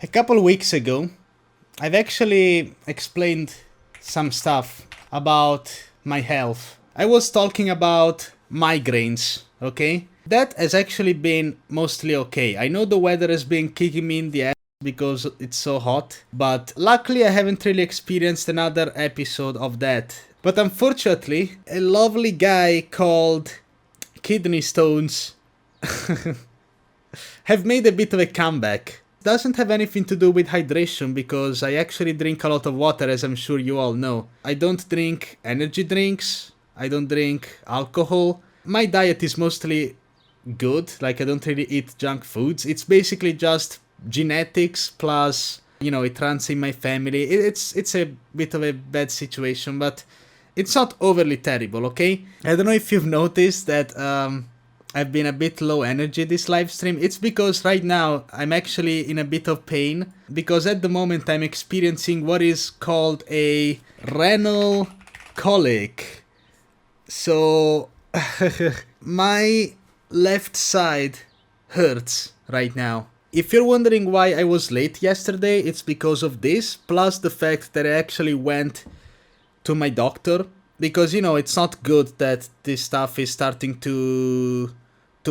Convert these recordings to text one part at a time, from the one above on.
A couple weeks ago, I've actually explained some stuff about my health. I was talking about migraines, okay? That has actually been mostly okay. I know the weather has been kicking me in the ass because it's so hot, but luckily I haven't really experienced another episode of that. But unfortunately, a lovely guy called Kidney Stones have made a bit of a comeback. Doesn't have anything to do with hydration because I actually drink a lot of water, as I'm sure you all know. I don't drink energy drinks, I don't drink alcohol. My diet is mostly good, like I don't really eat junk foods. It's basically just genetics plus, it runs in my family. It's a bit of a bad situation, but it's not overly terrible, okay? I don't know if you've noticed that I've been a bit low energy this live stream. It's because right now I'm actually in a bit of pain because at the moment I'm experiencing what is called a renal colic. So my left side hurts right now. If you're wondering why I was late yesterday, it's because of this, plus the fact that I actually went to my doctor because it's not good that this stuff is starting to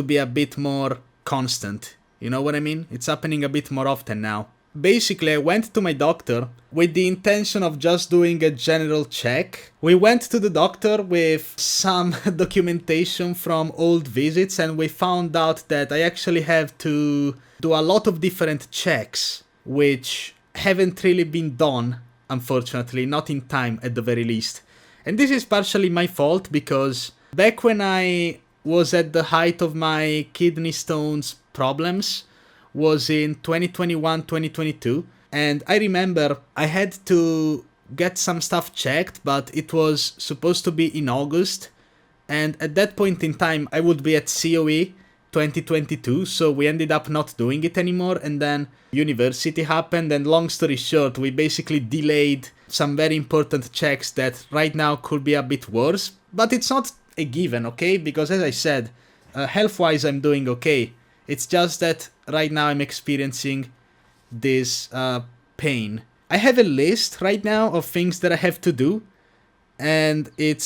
be a bit more constant. You know what I mean? It's happening a bit more often now. Basically, I went to my doctor with the intention of just doing a general check. We went to the doctor with some documentation from old visits and we found out that I actually have to do a lot of different checks, which haven't really been done, unfortunately, not in time at the very least. And this is partially my fault because back when I was at the height of my kidney stones problems was in 2021-2022, and I remember I had to get some stuff checked, but it was supposed to be in August, and at that point in time I would be at COE 2022, so we ended up not doing it anymore, and then university happened, and long story short, we basically delayed some very important checks that right now could be a bit worse, but it's not a given, okay? Because as I said, health-wise I'm doing okay. It's just that right now I'm experiencing this pain. I have a list right now of things that I have to do, and it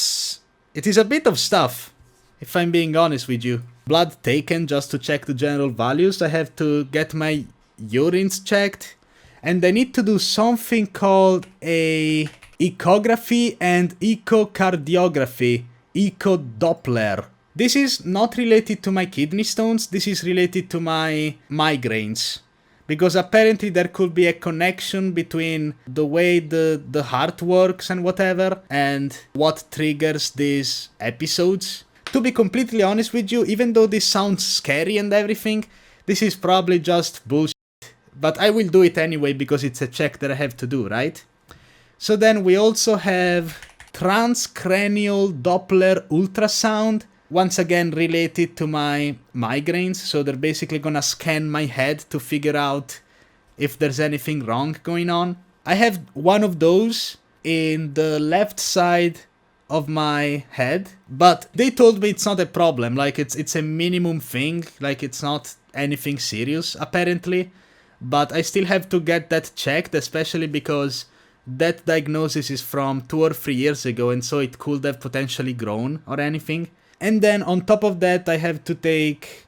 is a bit of stuff, if I'm being honest with you. Blood taken just to check the general values, I have to get my urines checked, and I need to do something called a echography and echocardiography. Echo Doppler. This is not related to my kidney stones, this is related to my migraines. Because apparently there could be a connection between the way the heart works and whatever, and what triggers these episodes. To be completely honest with you, even though this sounds scary and everything, this is probably just bullshit. But I will do it anyway because it's a check that I have to do, right? So then we also have transcranial Doppler ultrasound, once again related to my migraines, so they're basically gonna scan my head to figure out if there's anything wrong going on. I have one of those in the left side of my head, but they told me it's not a problem, like it's a minimum thing, like it's not anything serious apparently, but I still have to get that checked, especially because that diagnosis is from 2 or 3 years ago, and so it could have potentially grown or anything. And then on top of that, I have to take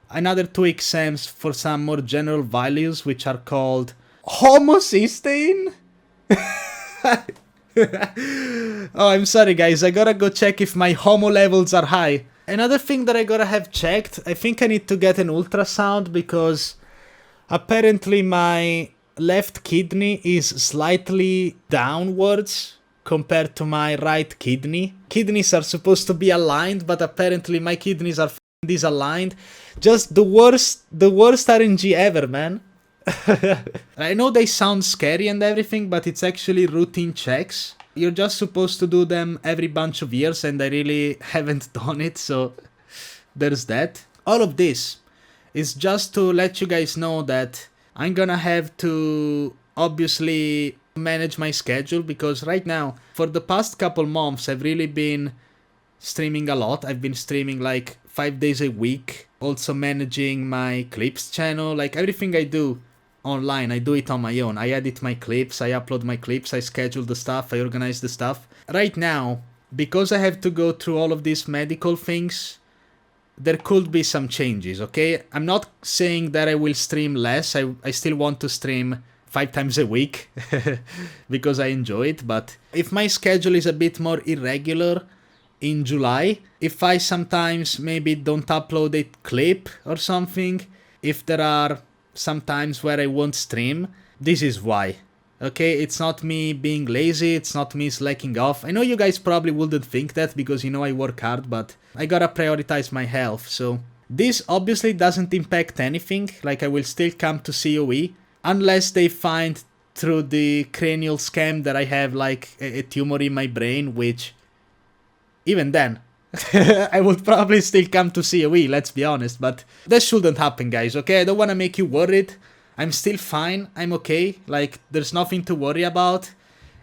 another 2 exams for some more general values, which are called homocysteine. Oh, I'm sorry guys, I gotta go check if my homo levels are high. Another thing that I gotta have checked, I think I need to get an ultrasound because apparently my left kidney is slightly downwards compared to my right kidney. Kidneys are supposed to be aligned, but apparently my kidneys are disaligned. Just the worst RNG ever, man. I know they sound scary and everything, but it's actually routine checks. You're just supposed to do them every bunch of years, and I really haven't done it, so there's that. All of this is just to let you guys know that I'm gonna have to obviously manage my schedule, because right now, for the past couple months, I've really been streaming a lot. I've been streaming like 5 days a week, also managing my clips channel, like everything I do online. I do it on my own. I edit my clips, I upload my clips, I schedule the stuff, I organize the stuff. Right now, because I have to go through all of these medical things, there could be some changes, okay? I'm not saying that I will stream less. I still want to stream 5 times a week because I enjoy it. But if my schedule is a bit more irregular in July, if I sometimes maybe don't upload a clip or something, if there are some times where I won't stream, this is why. Okay, it's not me being lazy, it's not me slacking off. I know you guys probably wouldn't think that because you know I work hard, but I gotta prioritize my health, so... This obviously doesn't impact anything, like I will still come to COE, unless they find through the cranial scam that I have like a tumor in my brain, which... Even then, I would probably still come to COE, let's be honest, but that shouldn't happen, guys, okay? I don't wanna make you worried. I'm still fine, I'm okay, like, there's nothing to worry about.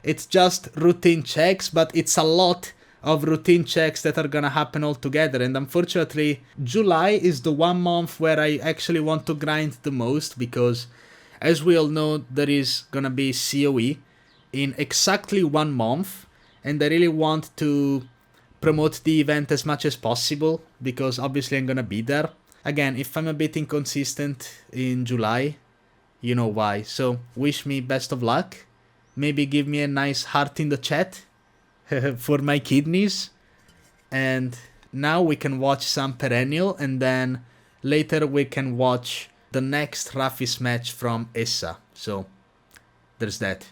It's just routine checks, but it's a lot of routine checks that are gonna happen all together, and unfortunately, July is the one month where I actually want to grind the most, because, as we all know, there is gonna be COE in exactly 1 month, and I really want to promote the event as much as possible, because obviously I'm gonna be there. Again, if I'm a bit inconsistent in July, you know why. So, wish me best of luck. Maybe give me a nice heart in the chat for my kidneys. And now we can watch some Perennial, and then later we can watch the next Rafis match from Essa. So, there's that.